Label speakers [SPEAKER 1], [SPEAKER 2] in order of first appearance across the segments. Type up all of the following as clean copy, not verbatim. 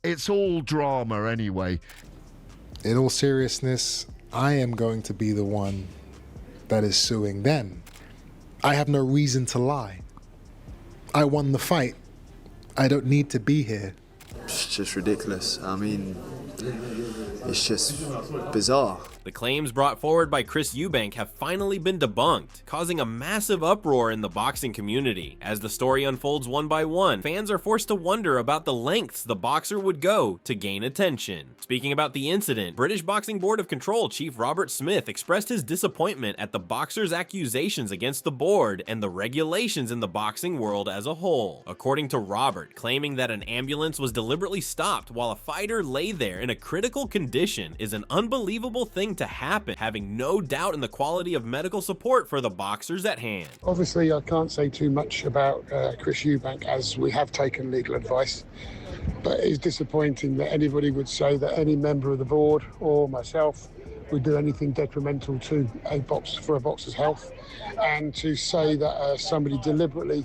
[SPEAKER 1] It's all drama anyway.
[SPEAKER 2] In all seriousness, I am going to be the one that is suing them. I have no reason to lie. I won the fight. I don't need to be here.
[SPEAKER 3] It's just ridiculous. I mean, it's just bizarre.
[SPEAKER 4] The claims brought forward by Chris Eubank have finally been debunked, causing a massive uproar in the boxing community. As the story unfolds one by one, fans are forced to wonder about the lengths the boxer would go to gain attention. Speaking about the incident, British Boxing Board of Control Chief Robert Smith expressed his disappointment at the boxer's accusations against the board and the regulations in the boxing world as a whole. According to Robert, claiming that an ambulance was deliberately stopped while a fighter lay there in a critical condition is an unbelievable thing to happen, having no doubt in the quality of medical support for the boxers at hand.
[SPEAKER 5] Obviously, I can't say too much about Chris Eubank, as we have taken legal advice, but it's disappointing that anybody would say that any member of the board or myself would do anything detrimental to a boxer's health, and to say that somebody deliberately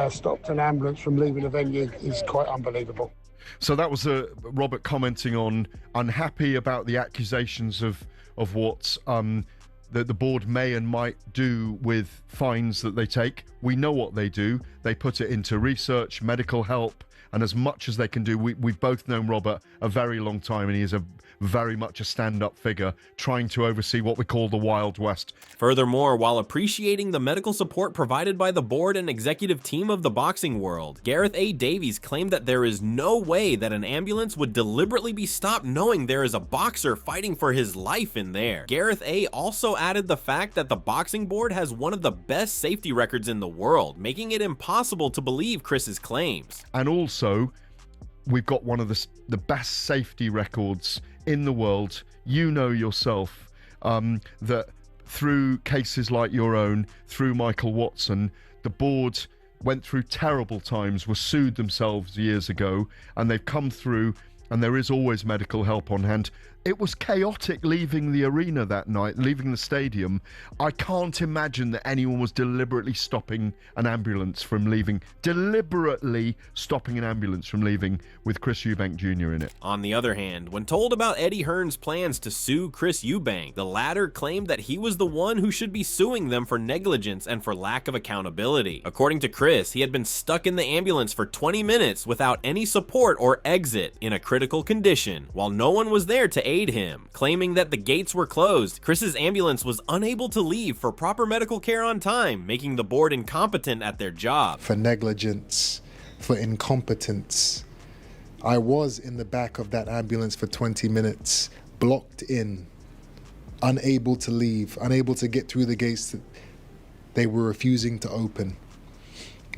[SPEAKER 5] stopped an ambulance from leaving a venue is quite unbelievable.
[SPEAKER 1] So that was Robert commenting on unhappy about the accusations of what the board may and might do with fines that they take. We know what they do. They put it into research, medical help, and as much as they can do. We've both known Robert a very long time, and he is very much a stand-up figure trying to oversee what we call the Wild West.
[SPEAKER 4] Furthermore, while appreciating the medical support provided by the board and executive team of the boxing world, Gareth A. Davies claimed that there is no way that an ambulance would deliberately be stopped knowing there is a boxer fighting for his life in there. Gareth A. also added the fact that the boxing board has one of the best safety records in the world, making it impossible to believe Chris's claims.
[SPEAKER 1] And also, we've got one of the best safety records in the world. You know yourself that through cases like your own, through Michael Watson, the board went through terrible times, were sued themselves years ago, and they've come through, and there is always medical help on hand. It was chaotic leaving the arena that night, leaving the stadium. I can't imagine that anyone was deliberately stopping an ambulance from leaving, with Chris Eubank Jr. in it.
[SPEAKER 4] On the other hand, when told about Eddie Hearn's plans to sue Chris Eubank, the latter claimed that he was the one who should be suing them for negligence and for lack of accountability. According to Chris, he had been stuck in the ambulance for 20 minutes without any support or exit in a critical condition, while no one was there to aid him. Claiming that the gates were closed, Chris's ambulance was unable to leave for proper medical care on time, making the board incompetent at their job.
[SPEAKER 2] For negligence, for incompetence. I was in the back of that ambulance for 20 minutes, blocked in, unable to leave, unable to get through the gates that they were refusing to open.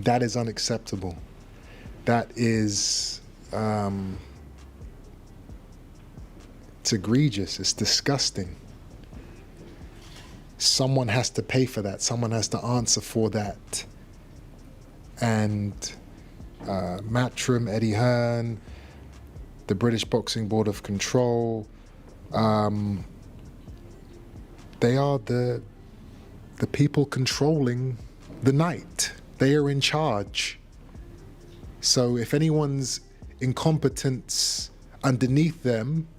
[SPEAKER 2] That is unacceptable. That is, it's egregious, it's disgusting. Someone has to pay for that, someone has to answer for that. And Matchroom, Eddie Hearn, the British Boxing Board of Control, they are the people controlling the night. They are in charge. So if anyone's incompetence underneath them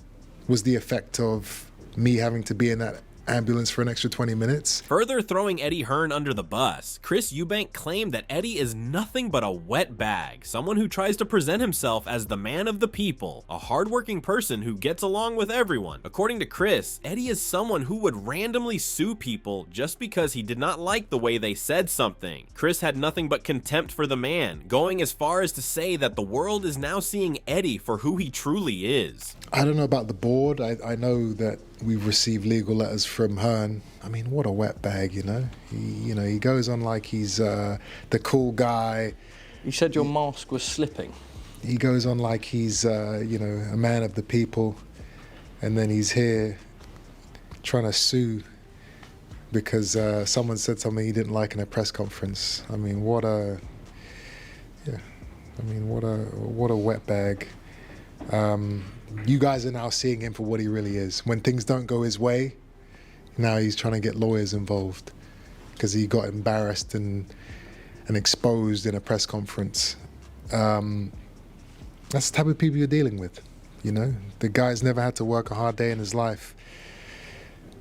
[SPEAKER 2] was the effect of me having to be in that ambulance for an extra 20 minutes.
[SPEAKER 4] Further throwing Eddie Hearn under the bus, Chris Eubank claimed that Eddie is nothing but a wet bag, someone who tries to present himself as the man of the people, a hardworking person who gets along with everyone. According to Chris, Eddie is someone who would randomly sue people just because he did not like the way they said something. Chris had nothing but contempt for the man, going as far as to say that the world is now seeing Eddie for who he truly is.
[SPEAKER 2] I don't know about the board. I know that we've received legal letters from Hearn. I mean, what a wet bag, you know? He goes on like he's the cool guy.
[SPEAKER 6] You said your mask was slipping.
[SPEAKER 2] He goes on like he's, a man of the people, and then he's here trying to sue because someone said something he didn't like in a press conference. I mean, what a wet bag. You guys are now seeing him for what he really is. When things don't go his way, now he's trying to get lawyers involved because he got embarrassed and exposed in a press conference. And That's the type of people you're dealing with. You know, the guy's never had to work a hard day in his life.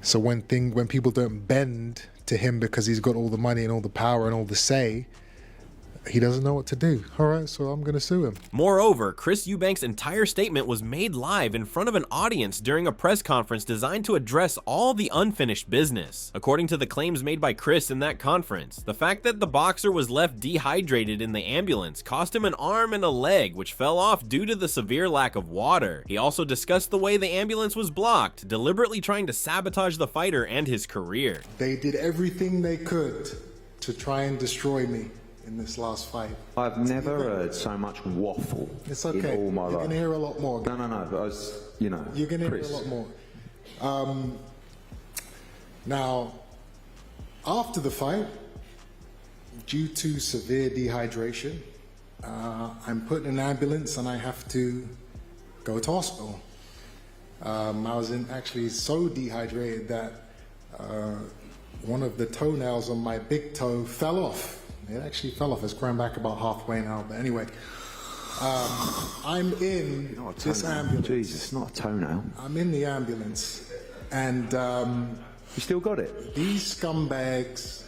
[SPEAKER 2] So when people don't bend to him because he's got all the money and all the power and all the say, he doesn't know what to do. All right, so I'm going to sue him.
[SPEAKER 4] Moreover, Chris Eubank's entire statement was made live in front of an audience during a press conference designed to address all the unfinished business. According to the claims made by Chris in that conference, the fact that the boxer was left dehydrated in the ambulance cost him an arm and a leg, which fell off due to the severe lack of water. He also discussed the way the ambulance was blocked, deliberately trying to sabotage the fighter and his career.
[SPEAKER 2] They did everything they could to try and destroy me in this last fight.
[SPEAKER 7] I've never heard so much waffle
[SPEAKER 2] it's okay.
[SPEAKER 7] in all my life.
[SPEAKER 2] You're going to hear a lot more.
[SPEAKER 7] No, but I was, you know,
[SPEAKER 2] you're going to hear
[SPEAKER 7] Chris.
[SPEAKER 2] a lot more. Now, after the fight, due to severe dehydration, I'm put in an ambulance and I have to go to hospital. I was actually so dehydrated that one of the toenails on my big toe fell off. It actually fell off. It's grown back about halfway now. But anyway, I'm in this ambulance.
[SPEAKER 7] Jesus, not a toenail.
[SPEAKER 2] I'm in the ambulance. And
[SPEAKER 7] You still got it?
[SPEAKER 2] these scumbags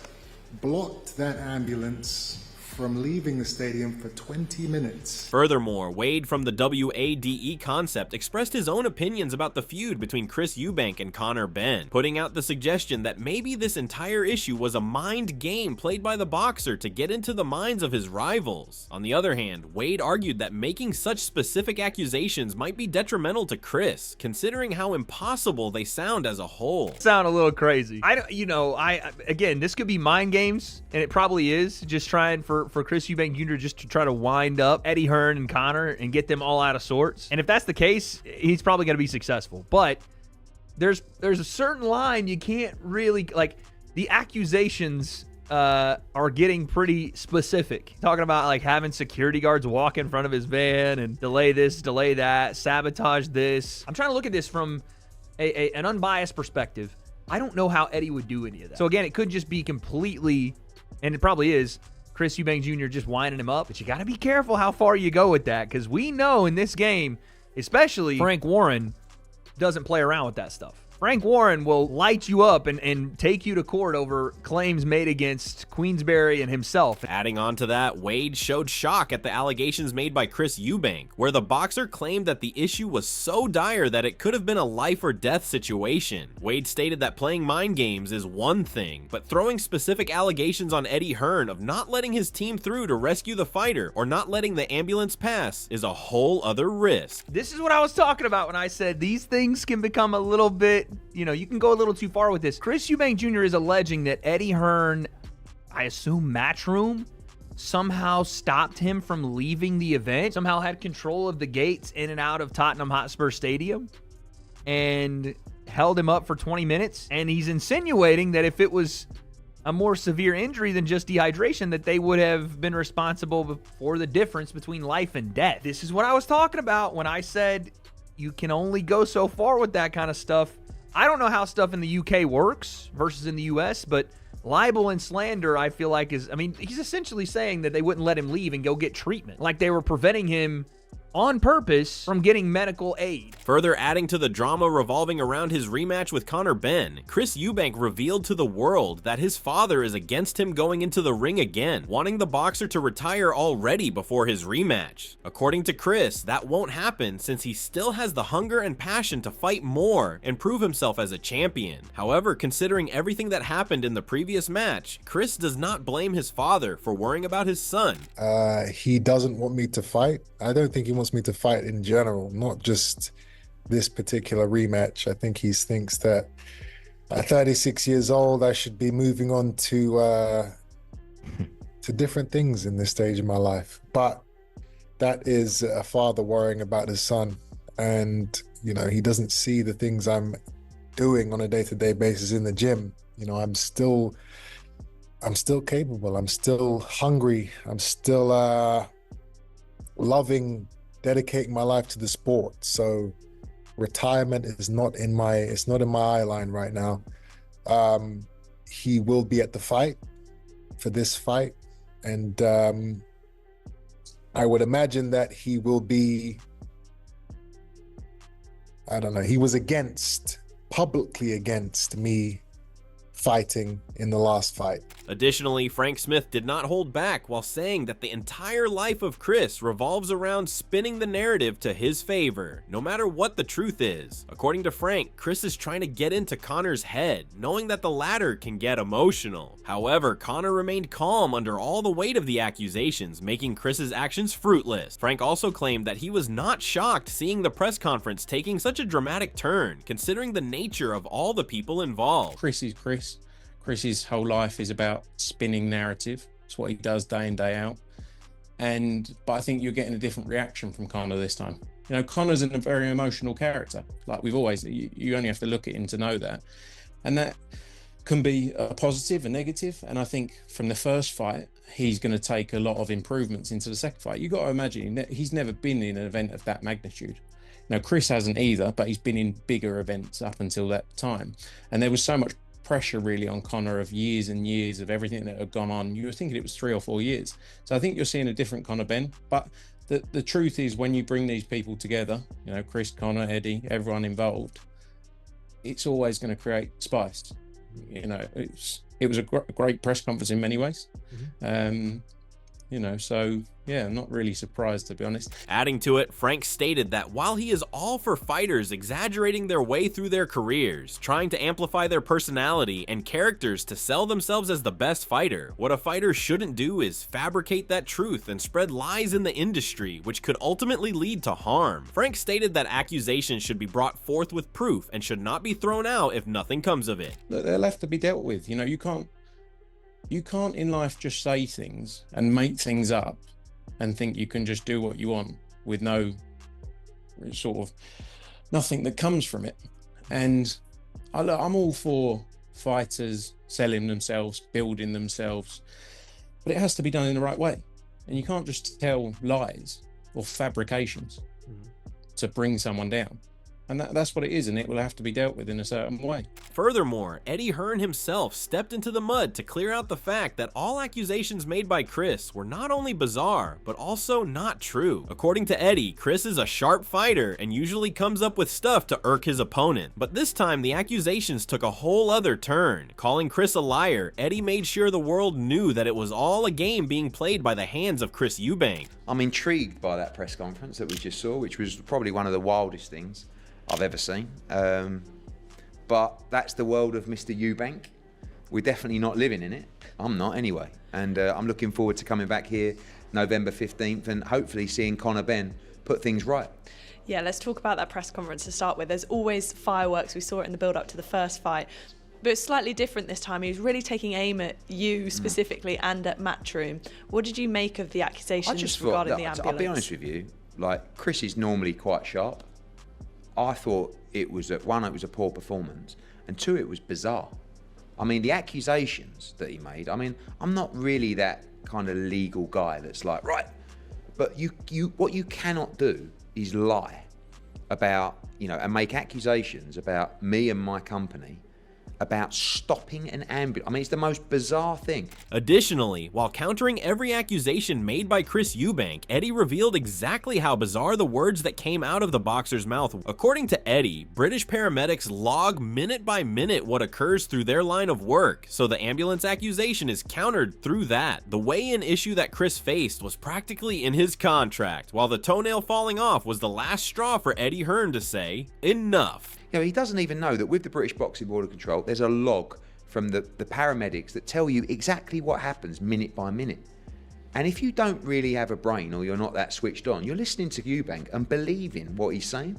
[SPEAKER 2] blocked that ambulance from leaving the stadium for 20 minutes.
[SPEAKER 4] Furthermore, Wade from the WADE Concept expressed his own opinions about the feud between Chris Eubank and Conor Benn, putting out the suggestion that maybe this entire issue was a mind game played by the boxer to get into the minds of his rivals. On the other hand, Wade argued that making such specific accusations might be detrimental to Chris, considering how impossible they sound as a whole.
[SPEAKER 8] Sound a little crazy. Again, this could be mind games, and it probably is, just trying for Chris Eubank Jr. just to try to wind up Eddie Hearn and Conor and get them all out of sorts. And if that's the case, he's probably going to be successful. But there's a certain line you can't really, like, the accusations are getting pretty specific. Talking about, like, having security guards walk in front of his van and delay this, delay that, sabotage this. I'm trying to look at this from an unbiased perspective. I don't know how Eddie would do any of that. So again, it could just be completely, and it probably is, Chris Eubank Jr. just winding him up. But you got to be careful how far you go with that, because we know in this game, especially Frank Warren, doesn't play around with that stuff. Frank Warren will light you up and take you to court over claims made against Queensberry and himself.
[SPEAKER 4] Adding on to that, Wade showed shock at the allegations made by Chris Eubank, where the boxer claimed that the issue was so dire that it could have been a life or death situation. Wade stated that playing mind games is one thing, but throwing specific allegations on Eddie Hearn of not letting his team through to rescue the fighter or not letting the ambulance pass is a whole other risk.
[SPEAKER 8] This is what I was talking about when I said these things can become a little bit, you can go a little too far with this. Chris Eubank Jr. is alleging that Eddie Hearn, I assume Matchroom, somehow stopped him from leaving the event, somehow had control of the gates in and out of Tottenham Hotspur Stadium, and held him up for 20 minutes. And he's insinuating that if it was a more severe injury than just dehydration, that they would have been responsible for the difference between life and death. This is what I was talking about when I said you can only go so far with that kind of stuff. I don't know how stuff in the UK works versus in the US, but libel and slander, I feel like he's essentially saying that they wouldn't let him leave and go get treatment. Like they were preventing him on purpose from getting medical aid.
[SPEAKER 4] Further adding to the drama revolving around his rematch with Conor Benn, Chris Eubank revealed to the world that his father is against him going into the ring again, wanting the boxer to retire already before his rematch. According to Chris, that won't happen since he still has the hunger and passion to fight more and prove himself as a champion. However, considering everything that happened in the previous match, Chris does not blame his father for worrying about his son.
[SPEAKER 2] He doesn't want me to fight. I don't think he wants me to fight in general, not just this particular rematch. I think he thinks that at 36 years old, I should be moving on to different things in this stage of my life. But that is a father worrying about his son. And, he doesn't see the things I'm doing on a day-to-day basis in the gym. I'm still capable. I'm still hungry. I'm still loving dedicating my life to the sport. So retirement is not in my eye line right now. He will be at the fight for this fight, and I would imagine that he will be, I don't know, he was publicly against me fighting in the last fight.
[SPEAKER 4] Additionally, Frank Smith did not hold back while saying that the entire life of Chris revolves around spinning the narrative to his favor, no matter what the truth is. According to Frank, Chris is trying to get into Conor's head, knowing that the latter can get emotional. However, Conor remained calm under all the weight of the accusations, making Chris's actions fruitless. Frank also claimed that he was not shocked seeing the press conference taking such a dramatic turn, considering the nature of all the people involved.
[SPEAKER 9] Chris is Chris. Chris's whole life is about spinning narrative. It's what he does day in, day out. But I think you're getting a different reaction from Conor this time. You know, Conor's a very emotional character. Like we've always, you only have to look at him to know that. And that can be a positive, a negative. And I think from the first fight, he's going to take a lot of improvements into the second fight. You've got to imagine that he's never been in an event of that magnitude. Now, Chris hasn't either, but he's been in bigger events up until that time. And there was so much pressure really on Conor of years and years of everything that had gone on. You were thinking it was 3 or 4 years. So I think you're seeing a different Conor Benn. But the truth is, when you bring these people together, you know, Chris, Conor, Eddie, everyone involved, it's always going to create spice. You know, it was a great press conference in many ways. You know, so yeah, I'm not really surprised, to be honest.
[SPEAKER 4] Adding to it, Frank stated that while he is all for fighters exaggerating their way through their careers, trying to amplify their personality and characters to sell themselves as the best fighter, what a fighter shouldn't do is fabricate that truth and spread lies in the industry, which could ultimately lead to harm. Frank stated that accusations should be brought forth with proof and should not be thrown out if nothing comes of it.
[SPEAKER 9] Look, they'll have to be dealt with. You know, you can't in life just say things and make things up and think you can just do what you want with no sort of nothing that comes from it. And I'm all for fighters selling themselves, building themselves, but it has to be done in the right way. And you can't just tell lies or fabrications to bring someone down. And that's what it is, and it will have to be dealt with in a certain way.
[SPEAKER 4] Furthermore, Eddie Hearn himself stepped into the mud to clear out the fact that all accusations made by Chris were not only bizarre, but also not true. According to Eddie, Chris is a sharp fighter and usually comes up with stuff to irk his opponent. But this time, the accusations took a whole other turn. Calling Chris a liar, Eddie made sure the world knew that it was all a game being played by the hands of Chris Eubank.
[SPEAKER 10] I'm intrigued by that press conference that we just saw, which was probably one of the wildest things I've ever seen. But that's the world of Mr. Eubank. We're definitely not living in it. I'm not anyway. And I'm looking forward to coming back here November 15th and hopefully seeing Conor Benn put things right.
[SPEAKER 11] Yeah, let's talk about that press conference to start with. There's always fireworks. We saw it in the build-up to the first fight. But it's slightly different this time. He was really taking aim at you specifically and at Matchroom. What did you make of the accusations regarding the ambulance?
[SPEAKER 10] I'll be honest with you, like, Chris is normally quite sharp. I thought it was, one, it was a poor performance, and two, it was bizarre. I mean, the accusations that he made, I mean, I'm not really that kind of legal guy that's like, right, but what you cannot do is lie about, you know, and make accusations about me and my company about stopping an ambulance. I mean, it's the most bizarre thing.
[SPEAKER 4] Additionally, while countering every accusation made by Chris Eubank, Eddie revealed exactly how bizarre the words that came out of the boxer's mouth. According to Eddie, British paramedics log minute by minute what occurs through their line of work, so the ambulance accusation is countered through that. The weigh-in issue that Chris faced was practically in his contract, while the toenail falling off was the last straw for Eddie Hearn to say, enough.
[SPEAKER 10] You know, he doesn't even know that with the British Boxing Board of Control, there's a log from the paramedics that tell you exactly what happens minute by minute. And if you don't really have a brain or you're not that switched on, you're listening to Eubank and believing what he's saying.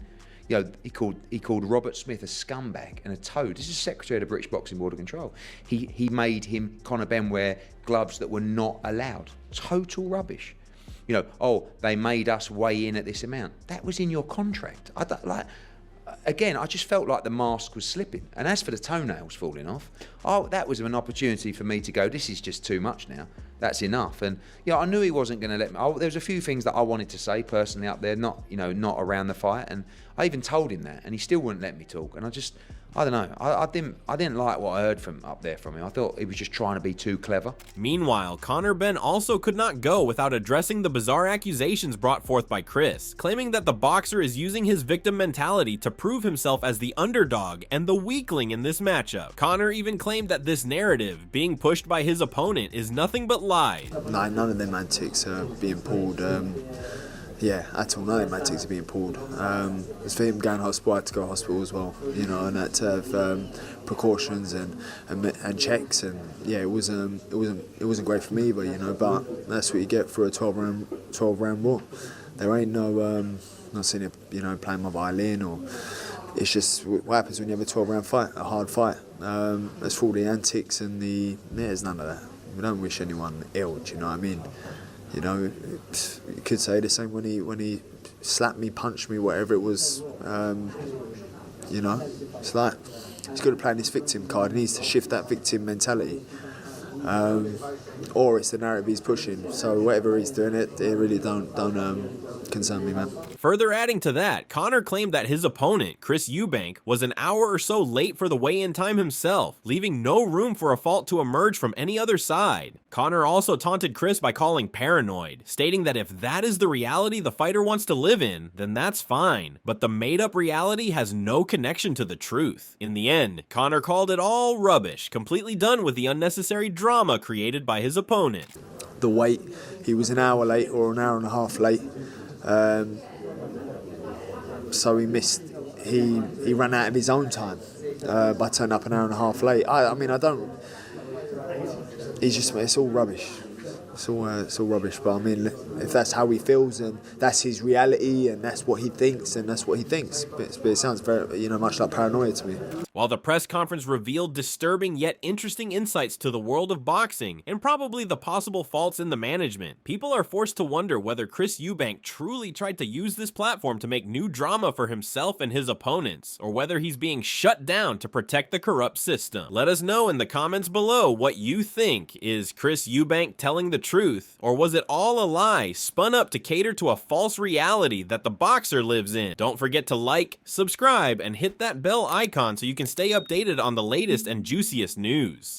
[SPEAKER 10] You know, he called Robert Smith a scumbag and a toad. This is Secretary of the British Boxing Board of Control. He made him, Conor Benn, wear gloves that were not allowed. Total rubbish. You know, oh, they made us weigh in at this amount. That was in your contract. Again, I just felt like the mask was slipping. And as for the toenails falling off, that was an opportunity for me to go, this is just too much now. That's enough. And I knew he wasn't going to let me. There was a few things that I wanted to say personally up there, not around the fight. And I even told him that, and he still wouldn't let me talk. And I don't know. I didn't like what I heard from up there from him. I thought he was just trying to be too clever.
[SPEAKER 4] Meanwhile, Conor Benn also could not go without addressing the bizarre accusations brought forth by Chris, claiming that the boxer is using his victim mentality to prove himself as the underdog and the weakling in this matchup. Conor even claimed that this narrative, being pushed by his opponent, is nothing but lies.
[SPEAKER 3] No, none of them antics are being pulled. Yeah, at all. None of them antics are being pulled. It's for him going to hospital. I had to go to hospital as well, you know, and had to have precautions and checks. And yeah, it wasn't great for me either, you know. But that's what you get for a 12 round war. There ain't no not sitting here, you know, playing my violin, or it's just what happens when you have a 12 round fight, a hard fight. As for all the antics and there's none of that. We don't wish anyone ill. Do you know what I mean? You know, you could say the same when he slapped me, punched me, whatever it was. You know, it's like he's got to play this victim card. He needs to shift that victim mentality, or it's the narrative he's pushing. So whatever he's doing, it really don't concern me, man.
[SPEAKER 4] Further adding to that, Conor claimed that his opponent, Chris Eubank, was an hour or so late for the weigh-in time himself, leaving no room for a fault to emerge from any other side. Conor also taunted Chris by calling paranoid, stating that if that is the reality the fighter wants to live in, then that's fine, but the made-up reality has no connection to the truth. In the end, Conor called it all rubbish, completely done with the unnecessary drama created by his opponent.
[SPEAKER 3] The wait, he was an hour late or an hour and a half late. So he missed. He ran out of his own time by turning up an hour and a half late. I mean, I don't. It's all rubbish. It's all rubbish. But I mean, if that's how he feels and that's his reality and that's what he thinks and that's what he thinks. But it sounds very, you know, much like paranoia to me.
[SPEAKER 4] While the press conference revealed disturbing yet interesting insights to the world of boxing and probably the possible faults in the management, people are forced to wonder whether Chris Eubank truly tried to use this platform to make new drama for himself and his opponents, or whether he's being shut down to protect the corrupt system. Let us know in the comments below what you think. Is Chris Eubank telling the truth, or was it all a lie spun up to cater to a false reality that the boxer lives in? Don't forget to like, subscribe, and hit that bell icon so you can stay updated on the latest and juiciest news.